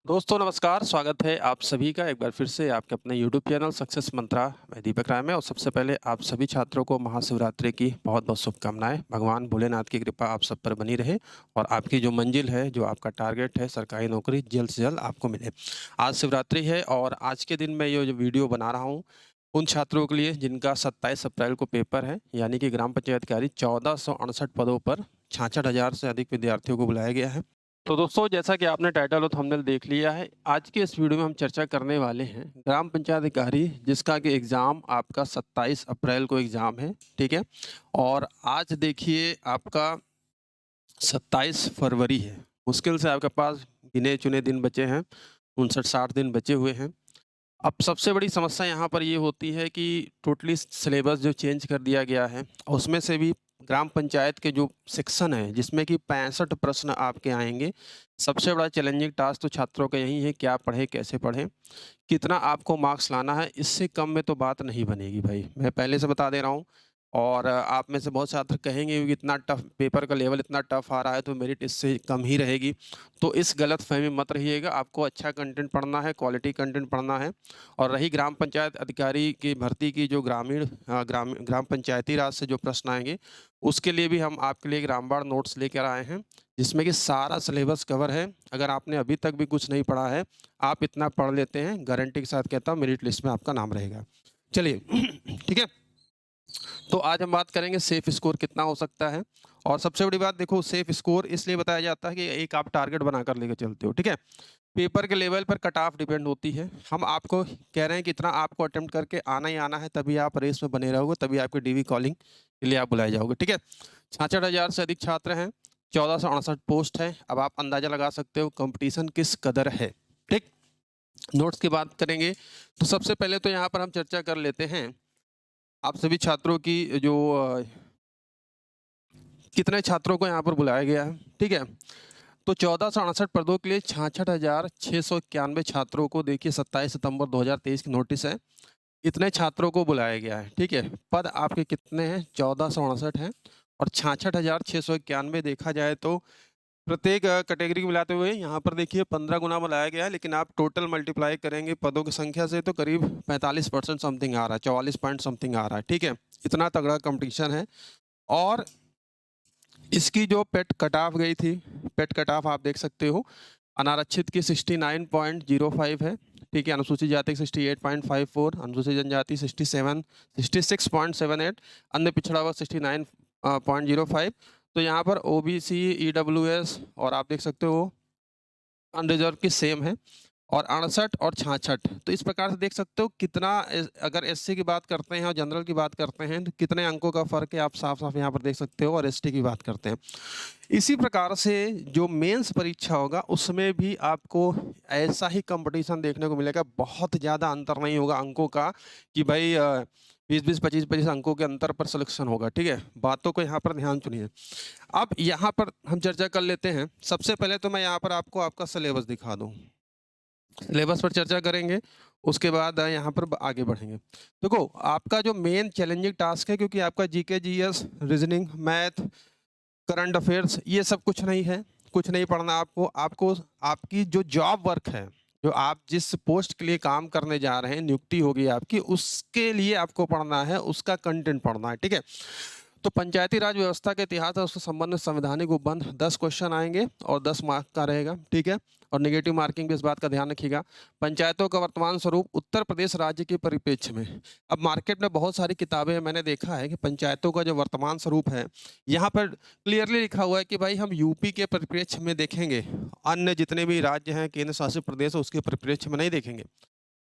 दोस्तों नमस्कार, स्वागत है आप सभी का एक बार फिर से आपके अपने यूट्यूब चैनल सक्सेस मंत्रा। मैं दीपक राय में और सबसे पहले आप सभी छात्रों को महाशिवरात्रि की बहुत-बहुत शुभकामनाएँ। भगवान भोलेनाथ की कृपा आप सब पर बनी रहे और आपकी जो मंजिल है, जो आपका टारगेट है सरकारी नौकरी जल्द से जल्द आपको मिले। आज शिवरात्रि है और आज के दिन मैं ये जो वीडियो बना रहा हूँ, उन छात्रों के लिए जिनका 27 अप्रैल को पेपर है, यानी कि ग्राम पंचायत अधिकारी 1468 पदों पर 66,000 से अधिक विद्यार्थियों को बुलाया गया है। तो दोस्तों जैसा कि आपने टाइटल और थंबनेल देख लिया है, आज के इस वीडियो में हम चर्चा करने वाले हैं ग्राम पंचायत अधिकारी जिसका कि एग्ज़ाम आपका 27 अप्रैल को एग्ज़ाम है, ठीक है? और आज देखिए आपका 27 फरवरी है। मुश्किल से आपके पास गिने-चुने दिन बचे हैं, 59-60 दिन बचे हुए हैं। अब सबसे बड़ी समस्या यहाँ पर ये होती है कि टोटली सिलेबस जो चेंज कर दिया गया है, उसमें से भी ग्राम पंचायत के जो सेक्शन है, जिसमें कि 65 प्रश्न आपके आएँगे। सबसे बड़ा चैलेंजिंग टास्क तो छात्रों का यही है, क्या पढ़ें, कैसे पढ़ें, कितना आपको मार्क्स लाना है, इससे कम में तो बात नहीं बनेगी भाई। मैं पहले से बता दे रहा हूँ और आप में से बहुत छात्र कहेंगे कि इतना टफ पेपर का लेवल इतना टफ आ रहा है तो मेरिट इससे कम ही रहेगी। तो इस गलतफ़हमी में मत रहिएगा, आपको अच्छा कंटेंट पढ़ना है, क्वालिटी कंटेंट पढ़ना है। और रही ग्राम पंचायत अधिकारी की भर्ती की जो ग्राम पंचायती राज से जो प्रश्न आएँगे, उसके लिए भी हम आपके लिए एक रामबाण नोट्स लेकर आए हैं, जिसमें कि सारा सिलेबस कवर है। अगर आपने अभी तक भी कुछ नहीं पढ़ा है, आप इतना पढ़ लेते हैं, गारंटी के साथ कहता हूँ मेरिट लिस्ट में आपका नाम रहेगा। चलिए ठीक है? तो आज हम बात करेंगे सेफ स्कोर कितना हो सकता है और सबसे बड़ी बात देखो सेफ स्कोर इसलिए बताया जाता है कि एक आप टारगेट बनाकर लेकर चलते हो, ठीक है? पेपर के लेवल पर कट ऑफ डिपेंड होती है। हम आपको कह रहे हैं कि इतना आपको अटेम्प्ट करके आना ही आना है, तभी आप रेस में बने रहोगे, तभी आपकी डीवी कॉलिंग के लिए आप बुलाए जाओगे, ठीक है? 66,000 से अधिक छात्र हैं, 1468 पोस्ट हैं। अब आप अंदाज़ा लगा सकते हो कॉम्पिटिशन किस कदर है, ठीक? नोट्स की बात करेंगे, तो सबसे पहले तो यहाँ पर हम चर्चा कर लेते हैं, आप सभी छात्रों की जो कितने छात्रों को यहाँ पर बुलाया गया है, ठीक है? तो 1468 पदों के लिए 66,691 छात्रों को देखिए 27 सितंबर 2023 की नोटिस है। इतने छात्रों को बुलाया गया है, ठीक है? पद आपके कितने हैं? 1468 हैं और 66,691 देखा जाए तो प्रत्येक कैटेगरी को मिलाते हुए यहाँ पर देखिए 15 गुना बुलाया गया है, लेकिन आप टोटल मल्टीप्लाई करेंगे पदों की संख्या से तो करीब 45% समथिंग आ रहा है, 44 पॉइंट समथिंग आ रहा है, ठीक है? इतना तगड़ा कॉम्पिटिशन है और इसकी जो पेट कट ऑफ गई थी, पेट कट ऑफ आप देख सकते हो, अनारक्षित की 69.05 है, ठीक है? अनुसूचित जाति की 68.54, अनुसूचित जनजाति 66.78, अन्य पिछड़ा वर्ग 69.05। तो यहाँ पर ओबीसी, ईडब्ल्यूएस और आप देख सकते हो अनरिजर्व की सेम है और 68 और 66। तो इस प्रकार से देख सकते हो कितना अगर एससी की बात करते हैं और जनरल की बात करते हैं तो कितने अंकों का फ़र्क है आप साफ-साफ यहाँ पर देख सकते हो और एसटी की बात करते हैं। इसी प्रकार से जो मेंस परीक्षा होगा उसमें भी आपको ऐसा ही कंपटीशन देखने को मिलेगा, बहुत ज़्यादा अंतर नहीं होगा अंकों का कि भाई 20-20, 25-25 अंकों के अंतर पर सिलेक्शन होगा, ठीक है? बातों को यहाँ पर ध्यान सुनिए। अब यहाँ पर हम चर्चा कर लेते हैं, सबसे पहले तो मैं यहाँ पर आपको आपका सिलेबस दिखा दूँ। सिलेबस पर चर्चा करेंगे, उसके बाद यहाँ पर आगे बढ़ेंगे। देखो, आपका जो मेन चैलेंजिंग टास्क है क्योंकि आपका GK, GS, reasoning, math, current affairs ये सब कुछ नहीं है, कुछ नहीं पढ़ना आपको। आपको आपकी जो जॉब वर्क है, जो आप जिस पोस्ट के लिए काम करने जा रहे हैं, नियुक्ति होगी आपकी, उसके लिए आपको पढ़ना है, उसका कंटेंट पढ़ना है, ठीक है? तो पंचायती राज व्यवस्था के इतिहास और उसके संबंध में संवैधानिक उपबंध 10 क्वेश्चन आएंगे और 10 मार्क का रहेगा, ठीक है? और नेगेटिव मार्किंग भी इस बात का ध्यान रखिएगा। पंचायतों का वर्तमान स्वरूप उत्तर प्रदेश राज्य के परिप्रेक्ष्य में। अब मार्केट में बहुत सारी किताबें हैं, मैंने देखा है कि पंचायतों का जो वर्तमान स्वरूप है, यहाँ पर क्लियरली लिखा हुआ है कि भाई हम यूपी के परिप्रेक्ष्य में देखेंगे, अन्य जितने भी राज्य हैं, केंद्र शासित प्रदेश है, उसके परिप्रेक्ष्य में नहीं देखेंगे।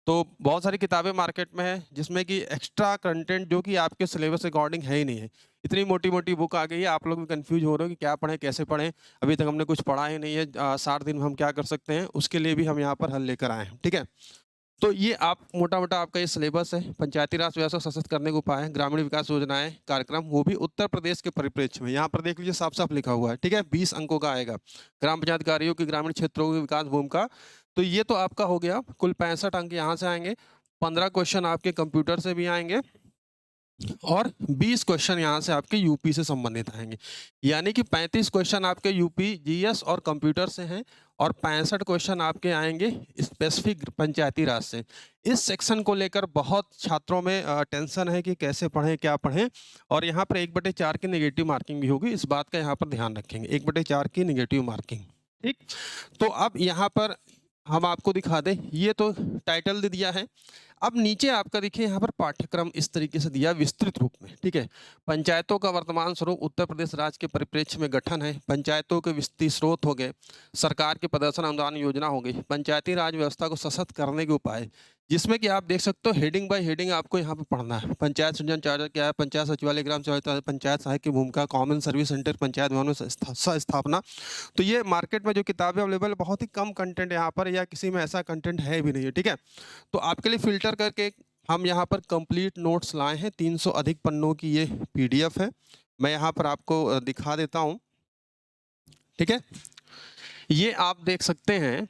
तो बहुत सारी किताबें मार्केट में है जिसमें कि एक्स्ट्रा कंटेंट जो कि आपके सिलेबस अकॉर्डिंग है ही नहीं है। इतनी मोटी-मोटी बुक आ गई है, आप लोग भी कन्फ्यूज़ हो रहे हो कि क्या पढ़ें, कैसे पढ़ें? अभी तक हमने कुछ पढ़ा ही नहीं है 60 दिन में हम क्या कर सकते हैं? उसके लिए भी हम यहाँ पर हल लेकर आए हैं, ठीक है? तो ये आप मोटा-मोटा आपका ये सिलेबस है, पंचायती राज व्यवस्था सशक्त करने के उपाय, ग्रामीण विकास योजनाएँ, कार्यक्रम, वो भी उत्तर प्रदेश के परिप्रेक्ष्य में। यहाँ पर देख लीजिए साफ-साफ लिखा हुआ है, ठीक है? 20 अंकों का आएगा। ग्राम पंचायत अधिकारियों की ग्रामीण क्षेत्रों की विकास भूमिका, तो ये तो आपका हो गया, कुल 65 अंक यहाँ से आएँगे, 15 क्वेश्चन आपके कंप्यूटर से भी आएँगे और 20 क्वेश्चन यहाँ से आपके यूपी से संबंधित आएंगे। यानी कि 35 क्वेश्चन आपके यूपी जीएस और कंप्यूटर से हैं और 65 क्वेश्चन आपके आएंगे स्पेसिफिक पंचायती राज से। इस सेक्शन को लेकर बहुत छात्रों में टेंशन है कि कैसे पढ़ें, क्या पढ़ें, और यहाँ पर 1/4 की नेगेटिव मार्किंग भी होगी। इस बात का यहाँ पर ध्यान रखेंगे, 1/4 की नेगेटिव मार्किंग। ठीक, तो अब यहाँ पर हम आपको दिखा दें, ये तो टाइटल दे दिया है। अब नीचे आपका देखिए यहाँ पर पाठ्यक्रम इस तरीके से दिया विस्तृत रूप में। ठीक है, पंचायतों का वर्तमान स्वरूप उत्तर प्रदेश राज्य के परिप्रेक्ष्य में गठन है। पंचायतों के वित्तीय स्रोत हो गए, सरकार के प्रदर्शन अनुदान योजना हो गई, पंचायती राज व्यवस्था को सशक्त करने के उपाय, जिसमें कि आप देख सकते हो हेडिंग बाय हेडिंग आपको यहाँ पे पढ़ना है। पंचायत सृजन चार्टर क्या है, पंचायत सचिवालय ग्राम सहायता, पंचायत सहायक की भूमिका, कॉमन सर्विस सेंटर, पंचायत भवन में स्थापना। तो ये मार्केट में जो किताबें अवेलेबल, बहुत ही कम कंटेंट यहाँ पर, या किसी में ऐसा कंटेंट है भी नहीं है। ठीक है, तो आपके लिए फिल्टर करके हम यहाँ पर कंप्लीट नोट्स लाए हैं। 300 अधिक पन्नों की ये पीडीएफ है। मैं यहाँ पर आपको दिखा देता हूँ। ठीक है, ये आप देख सकते हैं,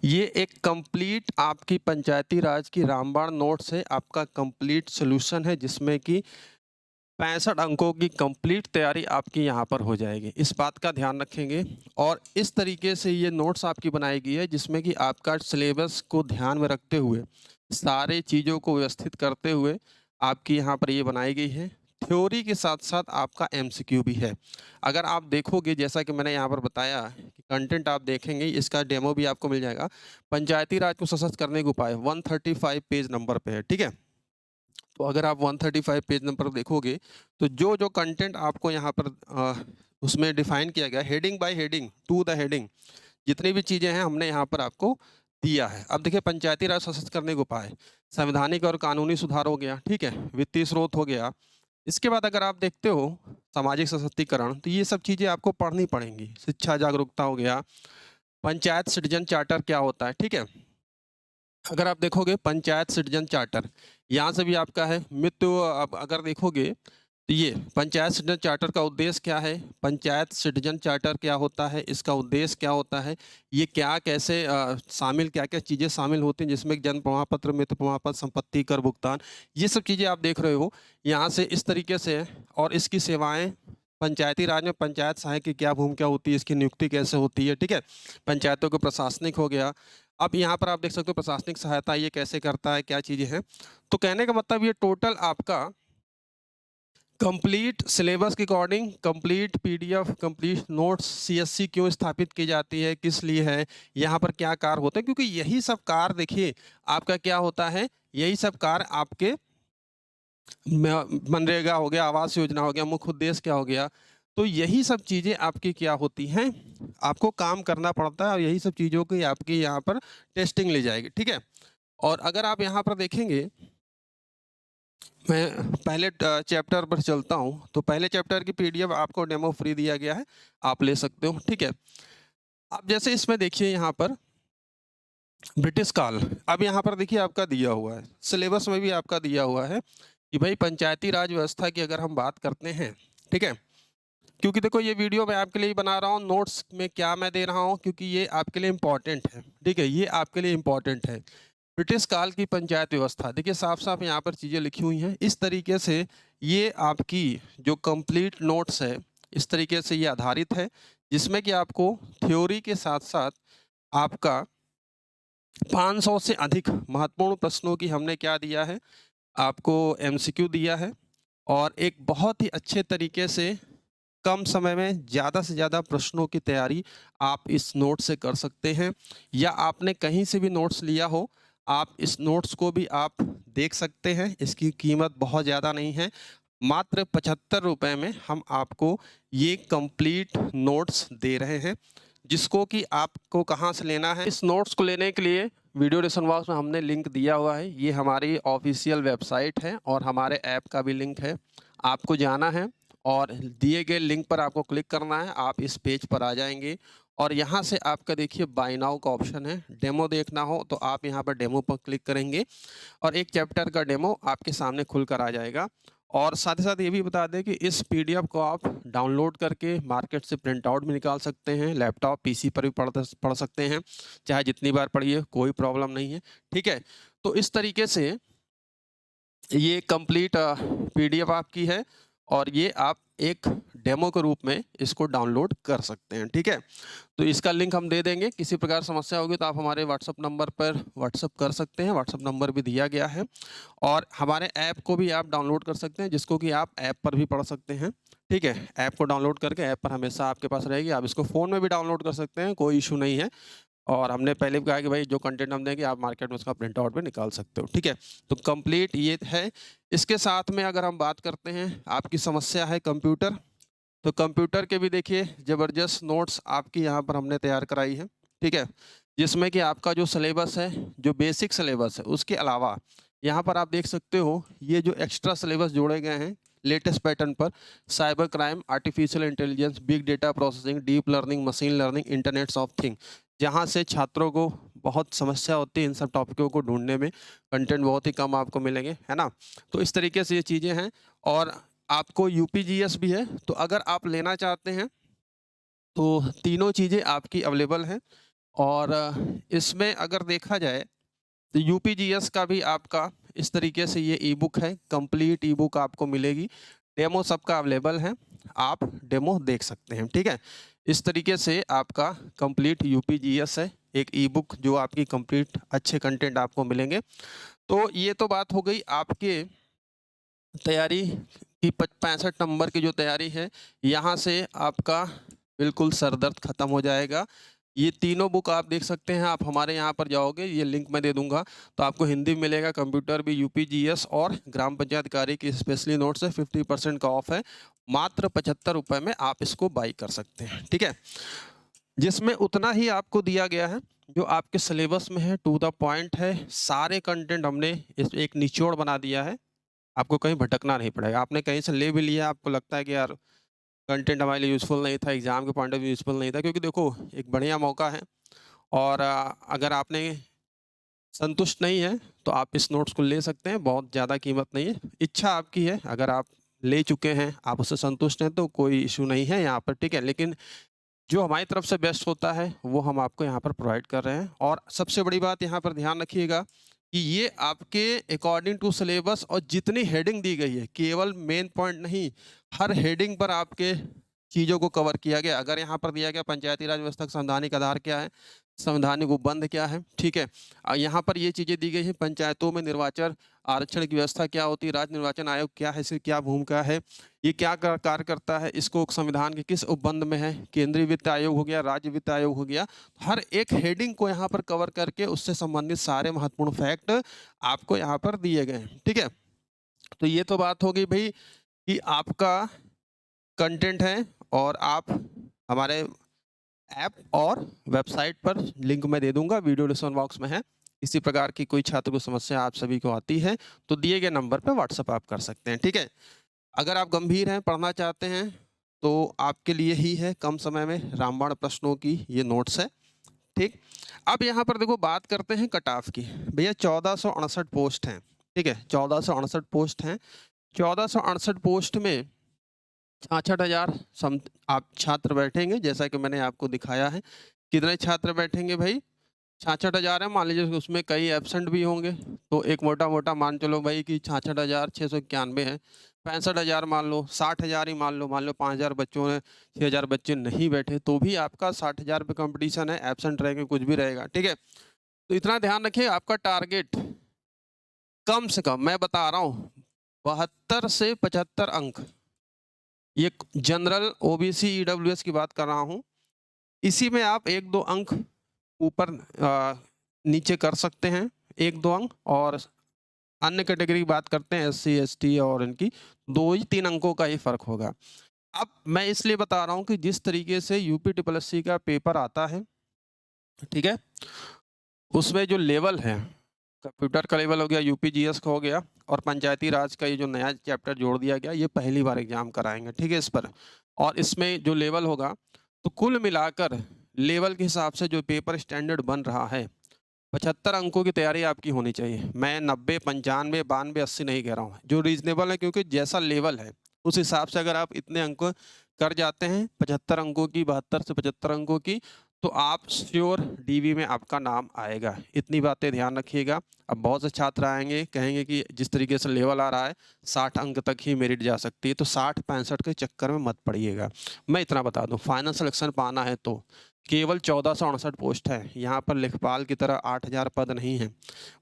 ये एक कंप्लीट आपकी पंचायती राज की रामबाण नोट्स है। आपका कंप्लीट सोल्यूशन है, जिसमें कि 65 अंकों की कंप्लीट तैयारी आपकी यहाँ पर हो जाएगी। इस बात का ध्यान रखेंगे। और इस तरीके से ये नोट्स आपकी बनाई गई है, जिसमें कि आपका सिलेबस को ध्यान में रखते हुए, सारे चीज़ों को व्यवस्थित करते हुए आपकी यहाँ पर ये बनाई गई है। थ्योरी के साथ साथ आपका एमसीक्यू भी है। अगर आप देखोगे, जैसा कि मैंने यहाँ पर बताया कि कंटेंट आप देखेंगे, इसका डेमो भी आपको मिल जाएगा। पंचायती राज को सशक्त करने के उपाय 135 पेज नंबर पे है। ठीक है, तो अगर आप 135 पेज नंबर देखोगे, तो जो जो कंटेंट आपको यहाँ पर उसमें डिफाइन किया गया, heading by heading to the heading, जितनी भी चीज़ें हैं हमने यहाँ पर आपको दिया है। अब देखिए, पंचायती राज सशक्त करने के उपाय, संवैधानिक और कानूनी सुधार हो गया। ठीक है, वित्तीय स्रोत हो गया। इसके बाद अगर आप देखते हो सामाजिक सशक्तिकरण, तो ये सब चीज़ें आपको पढ़नी पड़ेंगी। शिक्षा जागरूकता हो गया, पंचायत सिटीजन चार्टर क्या होता है। ठीक है, अगर आप देखोगे पंचायत सिटीजन चार्टर, यहाँ से भी आपका है मृत्यु। अब अगर देखोगे तो ये पंचायत सिटीजन चार्टर का उद्देश्य क्या है, पंचायत सिटीजन चार्टर क्या होता है, इसका उद्देश्य क्या होता है, ये क्या कैसे शामिल, क्या क्या चीज़ें शामिल होती हैं, जिसमें जन्म प्रमाण पत्र, मृत्यु प्रमाण पत्र, संपत्ति कर भुगतान, ये सब चीज़ें आप देख रहे हो यहाँ से इस तरीके से है। और इसकी सेवाएं, पंचायती राज में पंचायत सहायक की क्या भूमिका होती है, इसकी नियुक्ति कैसे होती है। ठीक है, पंचायतों को प्रशासनिक हो गया। अब यहाँ पर आप देख सकते हो प्रशासनिक सहायता ये कैसे करता है, क्या चीज़ें हैं। तो कहने का मतलब ये टोटल आपका कंप्लीट सिलेबस के according complete PDF, complete notes, CSC क्यों स्थापित की जाती है, किस लिए है, यहाँ पर क्या कार्य होता है, क्योंकि यही सब कार्य देखिए आपका क्या होता है, यही सब कार्य आपके मनरेगा हो गया, आवास योजना हो गया, मुख्य उद्देश्य क्या हो गया, तो यही सब चीज़ें आपकी क्या होती हैं, आपको काम करना पड़ता है, और यही सब चीज़ों की आपकी यहाँ पर टेस्टिंग ली जाएगी। ठीक है, और अगर आप यहाँ पर देखेंगे, मैं पहले चैप्टर पर चलता हूँ, तो पहले चैप्टर की पीडीएफ आपको डेमो फ्री दिया गया है, आप ले सकते हो। ठीक है, अब जैसे इसमें देखिए यहाँ पर ब्रिटिश काल, अब यहाँ पर देखिए आपका दिया हुआ है, सिलेबस में भी आपका दिया हुआ है कि भाई पंचायती राज व्यवस्था की अगर हम बात करते हैं। ठीक है, क्योंकि देखो ये वीडियो मैं आपके लिए ही बना रहा हूँ, नोट्स में क्या मैं दे रहा हूँ, क्योंकि ये आपके लिए इम्पॉर्टेंट है। ठीक है, ये आपके लिए इम्पॉर्टेंट है। ब्रिटिश काल की पंचायत व्यवस्था, देखिए साफ साफ यहाँ पर चीज़ें लिखी हुई हैं। इस तरीके से ये आपकी जो कंप्लीट नोट्स है, इस तरीके से ये आधारित है, जिसमें कि आपको थ्योरी के साथ साथ आपका 500 से अधिक महत्वपूर्ण प्रश्नों की हमने क्या दिया है, आपको एमसीक्यू दिया है। और एक बहुत ही अच्छे तरीके से कम समय में ज़्यादा से ज़्यादा प्रश्नों की तैयारी आप इस नोट से कर सकते हैं, या आपने कहीं से भी नोट्स लिया हो, आप इस नोट्स को भी आप देख सकते हैं। इसकी कीमत बहुत ज़्यादा नहीं है, मात्र 75 रुपये में हम आपको ये कंप्लीट नोट्स दे रहे हैं, जिसको कि आपको कहाँ से लेना है। इस नोट्स को लेने के लिए वीडियो डिस्क्रिप्शन बॉक्स में हमने लिंक दिया हुआ है, ये हमारी ऑफिशियल वेबसाइट है और हमारे ऐप का भी लिंक है। आपको जाना है और दिए गए लिंक पर आपको क्लिक करना है, आप इस पेज पर आ जाएंगे और यहाँ से आपका देखिए बाय नाउ का ऑप्शन है। डेमो देखना हो तो आप यहाँ पर डेमो पर क्लिक करेंगे और एक चैप्टर का डेमो आपके सामने खुलकर आ जाएगा। और साथ ही साथ ये भी बता दें कि इस पीडीएफ को आप डाउनलोड करके मार्केट से प्रिंट आउट भी निकाल सकते हैं, लैपटॉप पीसी पर भी पढ़ सकते हैं, चाहे जितनी बार पढ़िए कोई प्रॉब्लम नहीं है। ठीक है, तो इस तरीके से ये कंप्लीट पीडीएफ आपकी है और ये आप एक डेमो के रूप में इसको डाउनलोड कर सकते हैं, ठीक है। तो इसका लिंक हम दे देंगे, किसी प्रकार समस्या होगी तो आप हमारे व्हाट्सअप नंबर पर व्हाट्सअप कर सकते हैं, व्हाट्सअप नंबर भी दिया गया है। और हमारे ऐप को भी आप डाउनलोड कर सकते हैं, जिसको कि आप ऐप पर भी पढ़ सकते हैं, ठीक है। ऐप को डाउनलोड करके ऐप पर हमेशा आपके पास रहेगी, आप इसको फ़ोन में भी डाउनलोड कर सकते हैं, कोई इशू नहीं है। और हमने पहले भी कहा कि भाई जो कंटेंट हम देंगे आप मार्केट में उसका प्रिंट आउट भी निकाल सकते हो, ठीक है। तो कंप्लीट ये है। इसके साथ में अगर हम बात करते हैं, आपकी समस्या है कंप्यूटर, तो कंप्यूटर के भी देखिए ज़बरदस्त नोट्स आपकी यहाँ पर हमने तैयार कराई है, ठीक है। जिसमें कि आपका जो सिलेबस है, जो बेसिक सिलेबस है, उसके अलावा यहाँ पर आप देख सकते हो ये जो एक्स्ट्रा सिलेबस जोड़े गए हैं लेटेस्ट पैटर्न पर, cyber crime, artificial intelligence, big data processing, deep learning, machine learning, internets of thing, जहाँ से छात्रों को बहुत समस्या होती है इन सब टॉपिकों को ढूंढने में, कंटेंट बहुत ही कम आपको मिलेंगे, है ना। तो इस तरीके से ये चीज़ें हैं। और आपको यूपीजीएस भी है, तो अगर आप लेना चाहते हैं तो तीनों चीज़ें आपकी अवेलेबल हैं। और इसमें अगर देखा जाए तो यूपीजीएस का भी आपका इस तरीके से ये ई बुक है, कंप्लीट ई बुक आपको मिलेगी, डेमो सबका अवेलेबल है, आप डेमो देख सकते हैं, ठीक है। इस तरीके से आपका कंप्लीट यूपीजीएस है, एक ई बुक जो आपकी कंप्लीट अच्छे कंटेंट आपको मिलेंगे। तो ये तो बात हो गई आपके तैयारी की 65 नंबर की जो तैयारी है, यहाँ से आपका बिल्कुल सर दर्द खत्म हो जाएगा। ये तीनों बुक आप देख सकते हैं, आप हमारे यहाँ पर जाओगे, ये लिंक मैं दे दूंगा, तो आपको हिंदी में मिलेगा, कंप्यूटर भी, यूपीजीएस और ग्राम पंचायत कार्य की स्पेशली नोट्स है, 50% का ऑफ है, मात्र 75 रुपये में आप इसको बाई कर सकते हैं, ठीक है। जिसमें उतना ही आपको दिया गया है जो आपके सिलेबस में है, टू द पॉइंट है, सारे कंटेंट हमने इस एक निचोड़ बना दिया है, आपको कहीं भटकना नहीं पड़ेगा। आपने कहीं से ले भी लिया, आपको लगता है कि यार कंटेंट हमारे लिए यूज़फुल नहीं था, एग्ज़ाम के पॉइंट ऑफ व्यू यूज़फुल नहीं था, क्योंकि देखो एक बढ़िया मौका है। और अगर आपने संतुष्ट नहीं है तो आप इस नोट्स को ले सकते हैं, बहुत ज़्यादा कीमत नहीं है, इच्छा आपकी है। अगर आप ले चुके हैं, आप उससे संतुष्ट हैं तो कोई इशू नहीं है यहाँ पर, ठीक है। लेकिन जो हमारी तरफ से बेस्ट होता है वो हम आपको यहाँ पर प्रोवाइड कर रहे हैं। और सबसे बड़ी बात यहाँ पर ध्यान रखिएगा कि ये आपके अकॉर्डिंग टू सिलेबस और जितनी हेडिंग दी गई है, केवल मेन पॉइंट नहीं, हर हेडिंग पर आपके चीज़ों को कवर किया गया। अगर यहाँ पर दिया गया पंचायती राज व्यवस्था का संवैधानिक आधार क्या है, संवैधानिक उपबंध क्या है, ठीक है। यहाँ पर ये चीज़ें दी गई हैं, पंचायतों में निर्वाचन आरक्षण की व्यवस्था क्या होती है, राज्य निर्वाचन आयोग क्या है, इसकी क्या भूमिका है, ये क्या कार्य करता है, इसको संविधान के किस उपबंध में है, केंद्रीय वित्त आयोग हो गया, राज्य वित्त आयोग हो गया, हर एक हेडिंग को यहाँ पर कवर करके उससे संबंधित सारे महत्वपूर्ण फैक्ट आपको यहाँ पर दिए गए हैं, ठीक है। तो ये तो बात होगी भाई कि आपका कंटेंट है, और आप हमारे ऐप और वेबसाइट पर लिंक मैं दे दूंगा, वीडियो डिस्क्रिप्शन बॉक्स में है। इसी प्रकार की कोई छात्र को समस्या आप सभी को आती है तो दिए गए नंबर पर व्हाट्सअप आप कर सकते हैं, ठीक है। अगर आप गंभीर हैं, पढ़ना चाहते हैं, तो आपके लिए ही है कम समय में रामबाण प्रश्नों की ये नोट्स है, ठीक। अब यहाँ पर देखो बात करते हैं कट ऑफ की। भैया 1468 पोस्ट हैं, ठीक है, 1468 पोस्ट हैं। 1468 पोस्ट में 66,000 सम आप छात्र बैठेंगे, जैसा कि मैंने आपको दिखाया है। कितने छात्र बैठेंगे भाई? 66,000 है। मान लीजिए उसमें कई एब्सेंट भी होंगे, तो एक मोटा मोटा मान चलो भाई कि 66,691 है, 65,000 मान लो, 60,000 ही मान लो 5,000 बच्चों ने, 6,000 बच्चे नहीं बैठे, तो भी आपका 60,000 पे कंपटीशन है, एब्सेंट रहेंगे, कुछ भी रहेगा, ठीक है। तो इतना ध्यान रखिए, आपका टारगेट कम से कम, मैं बता रहा हूँ, 72 से 75 अंक। ये जनरल, ओबीसी, ईडब्ल्यूएस की बात कर रहा हूँ। इसी में आप 1-2 अंक ऊपर नीचे कर सकते हैं, 1-2 अंक। और अन्य कैटेगरी की बात करते हैं, एससी एसटी, और इनकी 2 ही 3 अंकों का ही फर्क होगा। अब मैं इसलिए बता रहा हूँ कि जिस तरीके से यूपी ट्रिपल एससी का पेपर आता है, ठीक है, उसमें जो लेवल है, कंप्यूटर का लेवल हो गया, यूपीजीएस का हो गया, और पंचायती राज का ये जो नया चैप्टर जोड़ दिया गया, ये पहली बार एग्जाम कराएंगे, ठीक है, इस पर। और इसमें जो लेवल होगा, तो कुल मिलाकर लेवल के हिसाब से जो पेपर स्टैंडर्ड बन रहा है, 75 अंकों की तैयारी आपकी होनी चाहिए। मैं 90, 95, 92, 80 नहीं कह रहा हूँ, जो रीजनेबल है, क्योंकि जैसा लेवल है उस हिसाब से अगर आप इतने अंक कर जाते हैं, 75 अंकों की, 72 से 75 अंकों की, तो आप श्योर डीवी में आपका नाम आएगा। इतनी बातें ध्यान रखिएगा। अब बहुत से छात्र आएंगे, कहेंगे कि जिस तरीके से लेवल आ रहा है 60 अंक तक ही मेरिट जा सकती है, तो 60-65 के चक्कर में मत पड़िएगा। मैं इतना बता दूं, फाइनल सिलेक्शन पाना है तो केवल 1468 पोस्ट है। यहाँ पर लेखपाल की तरह 8000 पद नहीं है,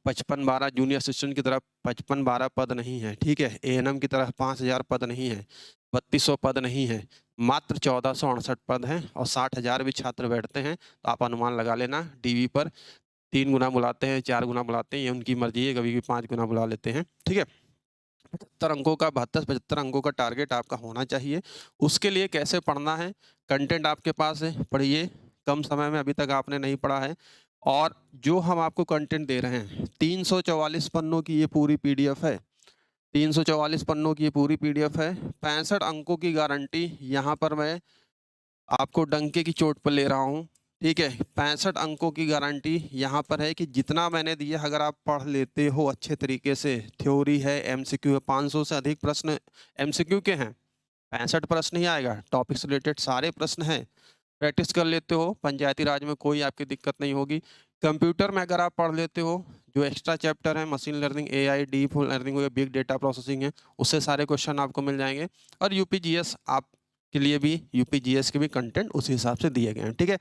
55-12 जूनियर असिस्टेंट की तरह 55-12 पद नहीं है, ठीक है। एएनएम की तरह 5000 पद नहीं है, 3200 पद नहीं है, मात्र 1468 पद हैं और 60,000 भी छात्र बैठते हैं। तो आप अनुमान लगा लेना, डीवी पर 3 गुना बुलाते हैं, 4 गुना बुलाते हैं, ये उनकी मर्जी है, कभी भी 5 गुना बुला लेते हैं, ठीक है। 75 अंकों का 72-75 अंकों का टारगेट आपका होना चाहिए। उसके लिए कैसे पढ़ना है, कंटेंट आपके पास है, पढ़िए। कम समय में अभी तक आपने नहीं पढ़ा है, और जो हम आपको कंटेंट दे रहे हैं 344 पन्नों की ये पूरी पीडीएफ है। 344 पन्नों की ये पूरी पीडीएफ है। 65 अंकों की गारंटी यहाँ पर मैं आपको डंके की चोट पर ले रहा हूँ, ठीक है। 65 अंकों की गारंटी यहाँ पर है कि जितना मैंने दिया, अगर आप पढ़ लेते हो अच्छे तरीके से, थ्योरी है, एमसीक्यू है, 500 से अधिक प्रश्न एमसीक्यू के हैं, 65 प्रश्न ही आएगा, टॉपिक से रिलेटेड सारे प्रश्न हैं। प्रैक्टिस कर लेते हो, पंचायती राज में कोई आपकी दिक्कत नहीं होगी। कंप्यूटर में अगर आप पढ़ लेते हो, जो एक्स्ट्रा चैप्टर है, machine learning, AI, deep learning हो गया, बिग डेटा प्रोसेसिंग है, उससे सारे क्वेश्चन आपको मिल जाएंगे। और यूपीजीएस आप के लिए भी, यूपीजीएस के भी कंटेंट उसी हिसाब से दिए गए हैं, ठीक है।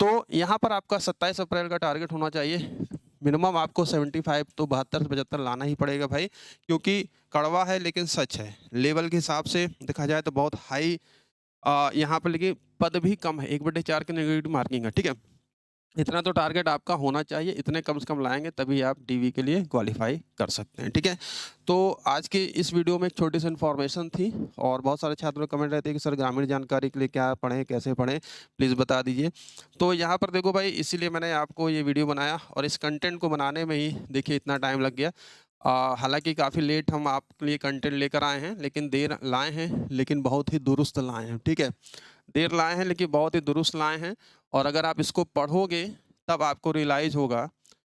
तो यहाँ पर आपका 27 अप्रैल का टारगेट होना चाहिए। मिनिमम आपको 75 तो 72 से 75 लाना ही पड़ेगा भाई, क्योंकि कड़वा है लेकिन सच है। लेवल के हिसाब से देखा जाए तो बहुत हाई यहाँ पर, लेकिन पद भी कम है, 1/4 की नेगेटिव मार्किंग है, ठीक है। इतना तो टारगेट आपका होना चाहिए, इतने कम से कम लाएंगे तभी आप डीवी के लिए क्वालिफाई कर सकते हैं, ठीक है। तो आज की इस वीडियो में एक छोटी सी इन्फॉर्मेशन थी, और बहुत सारे छात्रों के कमेंट रहते हैं कि सर ग्रामीण जानकारी के लिए क्या पढ़ें, कैसे पढ़ें, प्लीज़ बता दीजिए। तो यहाँ पर देखो भाई, इसीलिए मैंने आपको ये वीडियो बनाया, और इस कंटेंट को बनाने में ही देखिए इतना टाइम लग गया। हालांकि काफ़ी लेट हम आपके लिए कंटेंट लेकर आए हैं, लेकिन देर लाए हैं, लेकिन बहुत ही दुरुस्त लाए हैं, ठीक है। देर लाए हैं लेकिन बहुत ही दुरुस्त लाए हैं। और अगर आप इसको पढ़ोगे तब आपको रियलाइज़ होगा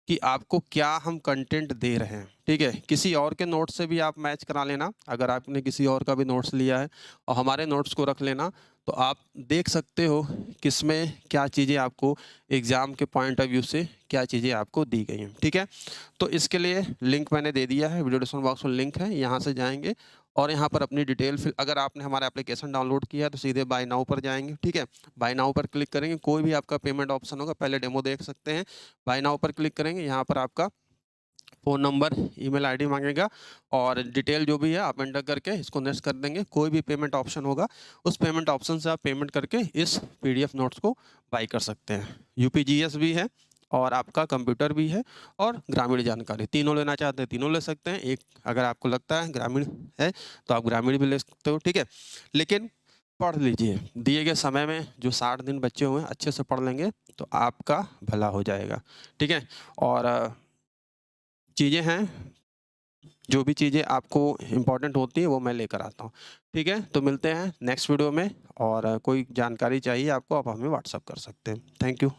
कि आपको क्या हम कंटेंट दे रहे हैं, ठीक है। किसी और के नोट्स से भी आप मैच करा लेना, अगर आपने किसी और का भी नोट्स लिया है और हमारे नोट्स को रख लेना, तो आप देख सकते हो किसमें क्या चीज़ें आपको एग्ज़ाम के पॉइंट ऑफ व्यू से क्या चीज़ें आपको दी गई हैं, ठीक है। तो इसके लिए लिंक मैंने दे दिया है, वीडियो डिस्क्रिप्शन बॉक्स में लिंक है, यहाँ से जाएंगे और यहाँ पर अपनी डिटेल फिल, अगर आपने हमारा एप्लीकेशन डाउनलोड किया है तो सीधे बाय नाउ पर जाएंगे, ठीक है। बाय नाउ पर क्लिक करेंगे, कोई भी आपका पेमेंट ऑप्शन होगा, पहले डेमो देख सकते हैं। बाय नाउ पर क्लिक करेंगे, यहाँ पर आपका फ़ोन नंबर, ईमेल आईडी मांगेगा, और डिटेल जो भी है आप एंटर करके इसको नेक्स्ट कर देंगे। कोई भी पेमेंट ऑप्शन होगा, उस पेमेंट ऑप्शन से आप पेमेंट करके इस पीडीएफ नोट्स को बाई कर सकते हैं। यूपीजीएस भी है, और आपका कंप्यूटर भी है, और ग्रामीण जानकारी, तीनों लेना चाहते हैं तीनों ले सकते हैं। एक अगर आपको लगता है ग्रामीण है तो आप ग्रामीण भी ले सकते हो, ठीक है। लेकिन पढ़ लीजिए, दिए गए समय में जो 60 दिन बच्चे हुए हैं अच्छे से पढ़ लेंगे तो आपका भला हो जाएगा, ठीक है। और चीज़ें हैं, जो भी चीज़ें आपको इम्पोर्टेंट होती है वो मैं लेकर आता हूँ, ठीक है। तो मिलते हैं नेक्स्ट वीडियो में, और कोई जानकारी चाहिए आपको आप हमें व्हाट्सअप कर सकते हैं। Thank you.